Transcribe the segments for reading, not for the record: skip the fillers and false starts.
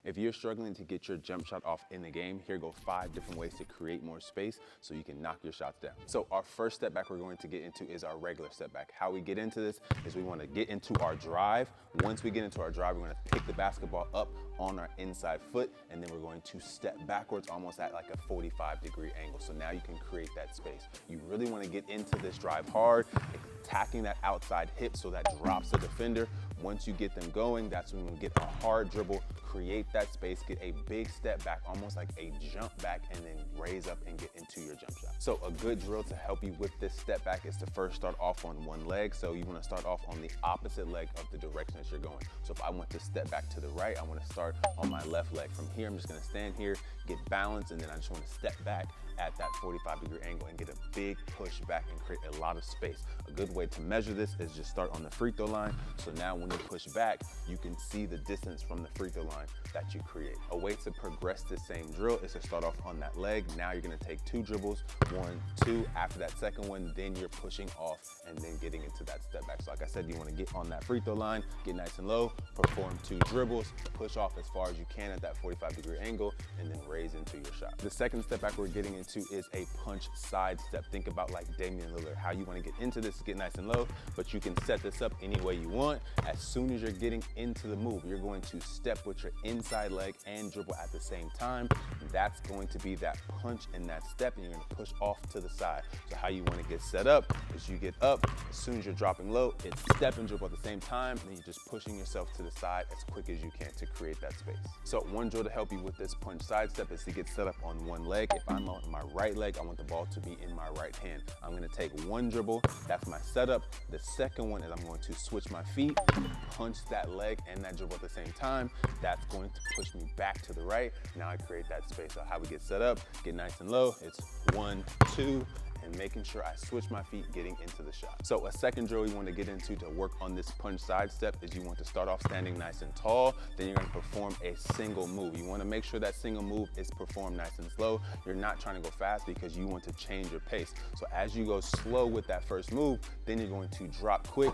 If you're struggling to get your jump shot off in the game, here go 5 different ways to create more space so you can knock your shots down. So our first step back we're going to get into is our regular step back. How we get into this is we want to get into our drive. Once we get into our drive, we're going to pick the basketball up on our inside foot, and then we're going to step backwards almost at like a 45-degree angle. So now you can create that space. You really want to get into this drive hard, attacking that outside hip so that drops the defender. Once you get them going, that's when we get a hard dribble, create that space, get a big step back, almost like a jump back, and then raise up and get into your jump shot. So a good drill to help you with this step back is to first start off on one leg. So you want to start off on the opposite leg of the direction that you're going. So if I want to step back to the right, I want to start on my left leg. From here, I'm just going to stand here, get balance, and then I just want to step back at that 45-degree angle and get a big push back and create a lot of space. A good way to measure this is just start on the free throw line. So now when you push back, you can see the distance from the free throw line that you create. A way to progress this same drill is to start off on that leg. Now you're gonna take 2 dribbles, 1, 2. After that second one, then you're pushing off and then getting into that step back. So like I said, you wanna get on that free throw line, get nice and low, perform 2 dribbles, push off as far as you can at that 45-degree angle, and then raise into your shot. The second step back we're getting into is a punch side step. Think about like Damian Lillard. How you wanna get into this is get nice and low, but you can set this up any way you want. As soon as you're getting into the move, you're going to step with your inside leg and dribble at the same time. That's going to be that punch in that step, and you're gonna push off to the side. So how you wanna get set up is you get up, as soon as you're dropping low, it's step and dribble at the same time, and then you're just pushing yourself to the side as quick as you can to create that space. So one drill to help you with this punch side step is to get set up on one leg. If I'm on my right leg, I want the ball to be in my right hand. I'm gonna take 1 dribble, that's my setup. The second one is I'm going to switch my feet, punch that leg and that dribble at the same time. That's going to push me back to the right. Now I create that space. So how we get set up, get nice and low, it's 1, 2, and making sure I switch my feet getting into the shot. So a second drill you want to get into to work on this punch side step is you want to start off standing nice and tall, then you're going to perform a single move. You want to make sure that single move is performed nice and slow. You're not trying to go fast because you want to change your pace. So as you go slow with that first move, then you're going to drop quick,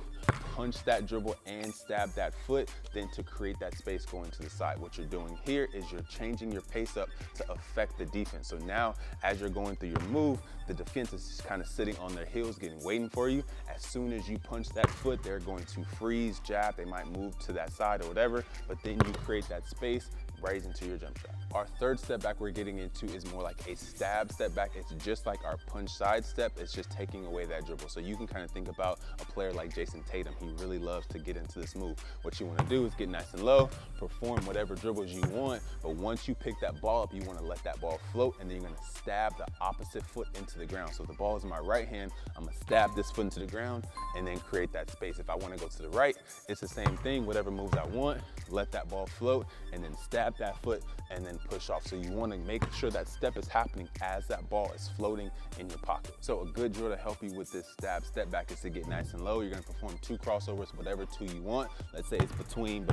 punch that dribble and stab that foot, then to create that space going to the side. What you're doing here is you're changing your pace up to affect the defense. So now as you're going through your move, the defense is just kind of sitting on their heels, waiting for you. As soon as you punch that foot, they're going to freeze, jab, they might move to that side or whatever, but then you create that space, raise into your jump shot. Our third step back we're getting into is more like a stab step back. It's just like our punch side step, it's just taking away that dribble. So you can kind of think about a player like Jason Tatum. He really loves to get into this move. What you want to do is get nice and low, perform whatever dribbles you want, but once you pick that ball up, you want to let that ball float, and then you're going to stab the opposite foot into the ground. So if the ball is in my right hand, I'm going to stab this foot into the ground and then create that space. If I want to go to the right, it's the same thing. Whatever moves I want, let that ball float and then stab that foot and then push off. So you want to make sure that step is happening as that ball is floating in your pocket. So a good drill to help you with this stab step back is to get nice and low. You're going to perform 2 crossovers, whatever 2 you want. Let's say it's between.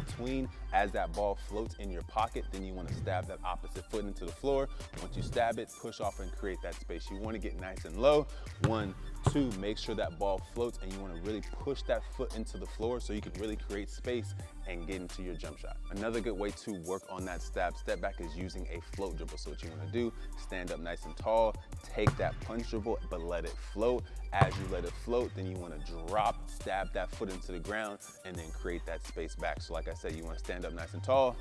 As that ball floats in your pocket, then you want to stab that opposite foot into the floor. Once you stab it, push off and create that space. You want to get nice and low. 1, 2, make sure that ball floats, and you want to really push that foot into the floor so you can really create space and get into your jump shot. Another good way to work on that stab step back is using a float dribble. So what you want to do, stand up nice and tall, take that punch dribble, but let it float. As you let it float, then you want to drop, stab that foot into the ground, and then create that space back. So like I said, you want to stand up nice and tall,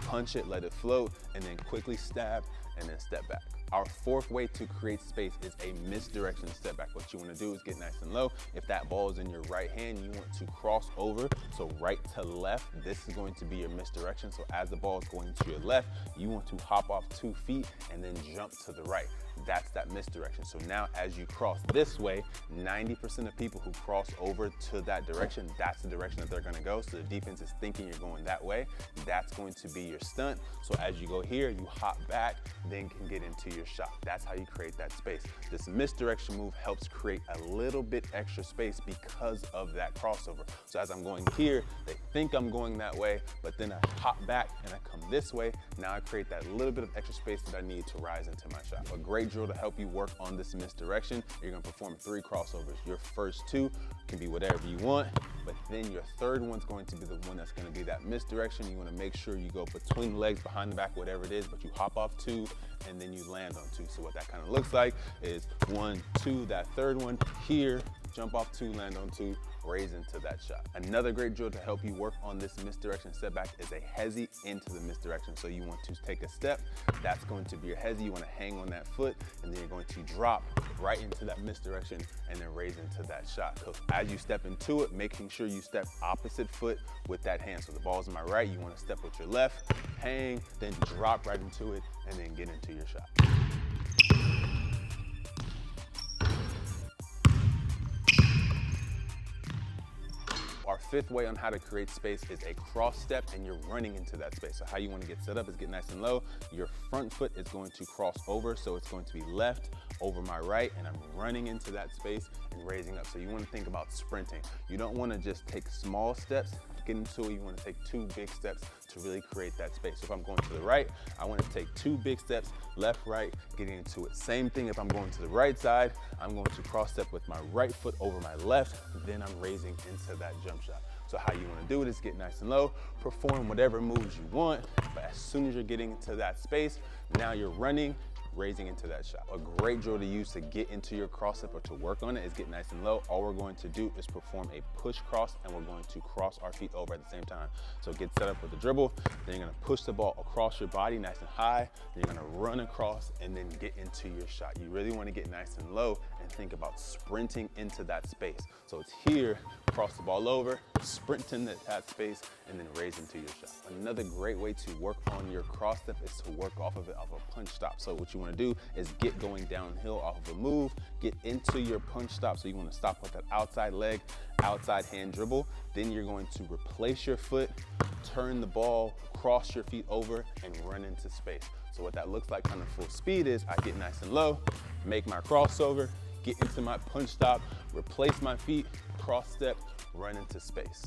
punch it, let it float, and then quickly stab, and then step back. Our fourth way to create space is a misdirection step back. What you want to do is get nice and low. If that ball is in your right hand, you want to cross over. So right to left, this is going to be your misdirection. So as the ball is going to your left, you want to hop off 2 feet and then jump to the right. That's that misdirection. So now as you cross this way, 90% of people who cross over to that direction, that's the direction that they're gonna go. So the defense is thinking you're going that way. That's going to be your stunt. So as you go here, you hop back, then can get into your shot. That's how you create that space. This misdirection move helps create a little bit extra space because of that crossover. So as I'm going here, they think I'm going that way, but then I hop back and I come this way. Now I create that little bit of extra space that I need to rise into my shot. A great drill to help you work on this misdirection. You're gonna perform 3 crossovers. Your first 2 can be whatever you want, but but then your third one's going to be the one that's gonna be that misdirection. You wanna make sure you go between the legs, behind the back, whatever it is, but you hop off 2 and then you land on 2. So what that kind of looks like is 1, 2, that third one here, jump off 2, land on 2, raise into that shot. Another great drill to help you work on this misdirection step back is a hezi into the misdirection. So you want to take a step, that's going to be your hezi. You want to hang on that foot, and then you're going to drop right into that misdirection and then raise into that shot. So as you step into it, making sure you step opposite foot with that hand. So the ball's in my right, you want to step with your left, hang, then drop right into it, and then get into your shot. Our fifth way on how to create space is a cross step, and you're running into that space. So how you want to get set up is get nice and low. Your front foot is going to cross over, so it's going to be left over my right, and I'm running into that space and raising up. So you want to think about sprinting. You don't want to just take small steps, get into it. You want to take 2 big steps to really create that space. So if I'm going to the right, I want to take 2 big steps, left, right, getting into it. Same thing if I'm going to the right side, I'm going to cross step with my right foot over my left, then I'm raising into that jump shot. So how you want to do it is get nice and low, perform whatever moves you want, but as soon as you're getting into that space, now you're running, raising into that shot. A great drill to use to get into your cross step or to work on it is get nice and low. All we're going to do is perform a push cross, and we're going to cross our feet over at the same time. So get set up with the dribble, then you're gonna push the ball across your body nice and high, then you're gonna run across and then get into your shot. You really wanna get nice and low and think about sprinting into that space. So it's here, cross the ball over, sprint into that space, and then raise into your shot. Another great way to work on your cross step is to work off of it off a punch stop. So what you want to do is get going downhill off of a move, get into your punch stop. So you want to stop with that outside leg, outside hand dribble. Then you're going to replace your foot, turn the ball, cross your feet over, and run into space. So what that looks like on a full speed is I get nice and low, make my crossover, get into my punch stop, replace my feet, cross step, run into space.